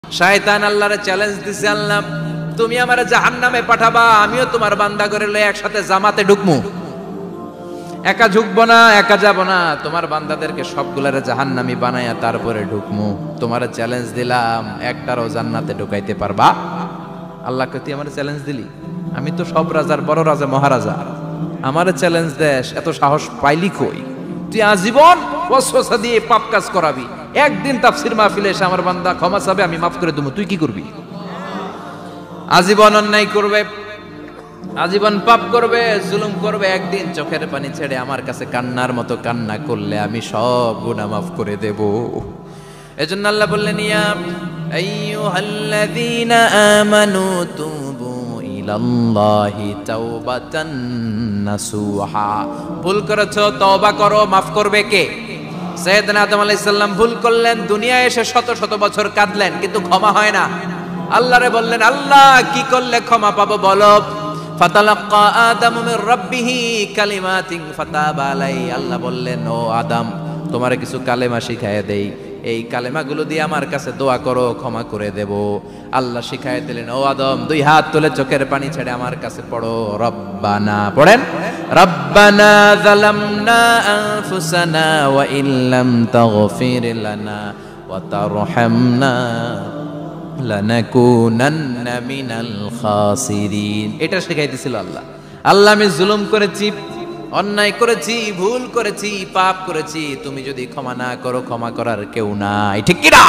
শয়তান আল্লাহরে চ্যালেঞ্জ দিছে, আল্লাহ তুমি আমারে জাহান্নামে পাঠাবা, আমিও তোমার বান্দা করে লয়ে একসাথে জামাতে ঢুকমু। একা ঢুকবো না, একা যাব না, তোমার বান্দাদেরকে সবগুলারে জাহান্নামী বানায়া তারপরে ঢুকমু। তোমারে চ্যালেঞ্জ দিলাম, একটারও জান্নাতে ঢুকাইতে পারবা? আল্লাহকে তুই আমার চ্যালেঞ্জ দিলি? আমি তো সব রাজার বড় রাজা, মহারাজা, আমারে চ্যালেঞ্জ দেশ, এত সাহস পাইলি কই? তুই আজীবন ওয়াসওয়াসা দিয়ে পাপ কাজ করাবি, একদিন তাফসীর মাহফিলে এসে আমার বান্দা ক্ষমা চাবে, আমি মাফ করে দেবো, তুই কি করবি? আজীবন অন্যায় করবে, আজীবন পাপ করবে, জুলুম করবে, একদিন চোখের পানি ছেড়ে আমার কাছে কান্নার মতো কান্না করলে আমি সব গুনাহ মাফ করে দেব। এজন্য আল্লাহ বললেন, ইয়া আইয়ুহাল্লাযীনা আমানু তুবু ইলাল্লাহি তাওবাতান নাসুহা। ভুল করেছো, তওবা করো, মাফ করবে কে? সাইয়েদনা আদম আলাইহিস সালাম ভুল করলেন, দুনিয়ায় এসে শত শত বছর কাঁদলেন, কিন্তু ক্ষমা হয় না। আল্লাহরে বললেন, আল্লাহ কি করলে ক্ষমা পাবো বলো? ফাতালাক্কা আদামু মির রাব্বিহি কালিমাতিন ফাতাবা আলাইহি। আল্লাহ বললেন, ও আদম, তোমারে কিছু কালেমা শিখায়ে দেই, এই কালেমাগুলো দিয়ে আমার কাছে দোয়া করো, ক্ষমা করে দেব। আল্লাহ শিখায়ে দিলেন, ও আদম, দুই হাত তুলে চোখের পানি ছেড়ে আমার কাছে পড়ো, রব্বানা, পড়েন, রব্বানা যালামনা আনফুসানা ওয়া ইল্লাম তাগফির লানা ওয়া তারহামনা লানাকুনান্না মিনাল খাসিরিন। এটা শিখাই দিয়েছিল আল্লাহ। আল্লাহ, আমি জুলুম করেছি, অন্যায় করেছি, ভুল করেছি, পাপ করেছি, তুমি যদি ক্ষমা না করো, ক্ষমা করার কেউ নাই, ঠিক কি না?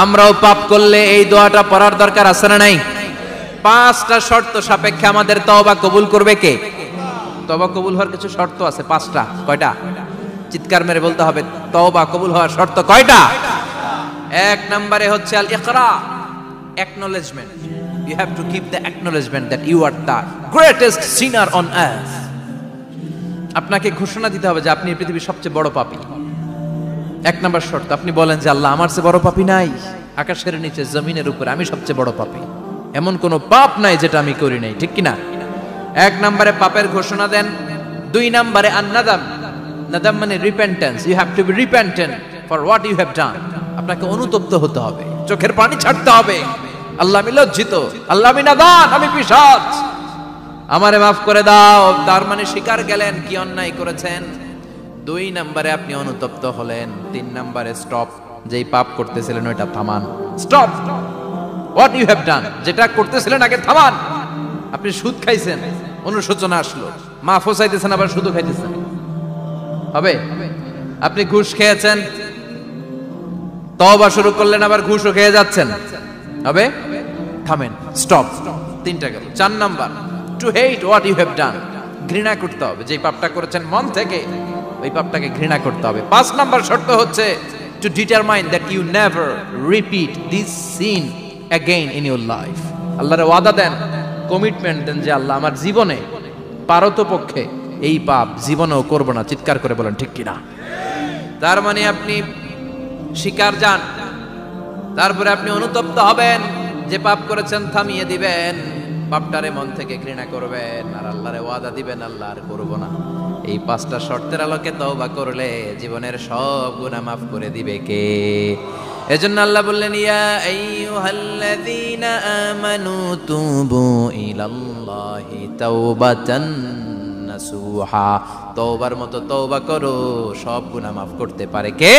আমরাও পাপ করলে এই দোয়াটা পড়ার দরকার আছে না নাই? পাঁচটা শর্ত সাপেক্ষে আমাদের তওবা কবুল করবে কে? তওবা কবুল হওয়ার কিছু শর্ত আছে, পাঁচটা। কয়টা? চিৎকার মেরে বলতে হবে, তওবা কবুল হওয়ার শর্ত কয়টা? এক নম্বরে হচ্ছে আল ইকরা, acknowledgement. You have to give the acknowledgement that you are the greatest sinner on earth. আপনাকে ঘোষণা দিতে হবে যে আপনি পৃথিবীর সবচেয়ে বড় পাপী। এক নম্বর শর্ত, আপনি বলেন যে আল্লাহ, আমার চেয়ে বড় পাপী নাই, আকাশের নিচে জমিনের উপরে আমি সবচেয়ে বড় পাপী, এমন কোনো পাপ নাই যেটা আমি করি নাই, ঠিক কিনা? এক নম্বরে পাপের ঘোষণা দেন। দুই নম্বরে আন-নাদাম, নাদাম মানে repentance. You have to be repentant for what you have done. আপনাকে অনুতপ্ত হতে হবে, চোখের পানি ছাড়তে হবে, আল্লাহ আমি লজ্জিত, আল্লাহ আমি নাদান, আমি পিশাচ, আমারে মাফ করে দাও। তার মানে স্বীকার গেলেন কি অন্যায় করেছেন। দুই নম্বরে আপনি অনুতপ্ত হলেন। তিন নম্বরে স্টপ, যেই পাপ করতেছিলেন ওইটা থামান, stop what you have done, যেটা করতেছিলেন আগে থামান। আপনি সুদ খাইছেন, অনুশোচনা আসলো, মাফও চাইতেছেন, আবার সুদও খাইতেছেন, হবে? আপনি ঘুষ খেয়েছেন, তওবা শুরু করলেন, আবার ঘুষও খেয়ে যাচ্ছেন, হবে? থামেন, স্টপ। তিনটা গেল। চার number, to hate what you have done, ঘৃণা করতে হবে, যে পাপটা করেছেন মন থেকে ওই পাপটাকে ঘৃণা করতে হবে। পাঁচ নাম্বার শর্ত হচ্ছে to determine that you never repeat this sin again in your life. আল্লাহর ওয়াদা দেন, কমিটমেন্ট দেন যে আল্লাহ আমার জীবনে পারতপক্ষে এই পাপ জীবনেও করব না। চিৎকার করে বলেন ঠিক কিনা? তার মানে আপনি শিকার যান, তারপরে আপনি অনুতপ্ত হবেন, যে পাপ করেছেন থামিয়ে দিবেন, পাপটারে মন থেকে ঘৃণা করবেন, আর আল্লাহরে ওয়াদা দিবেন আল্লাহ আর করব না। এই পাঁচটা শর্তের আলোকে তওবা করলে জীবনের সব গুনাহ মাফ করে দিবে কে? এজন্য আল্লাহ বললেন, ইয়া আইয়ুহাল্লাযীনা আমানু তুবু ইলাল্লাহি তাওবাতান নাসুহা। তওবার মতো তওবা করো, সব গুনাহ মাফ করতে পারে কে?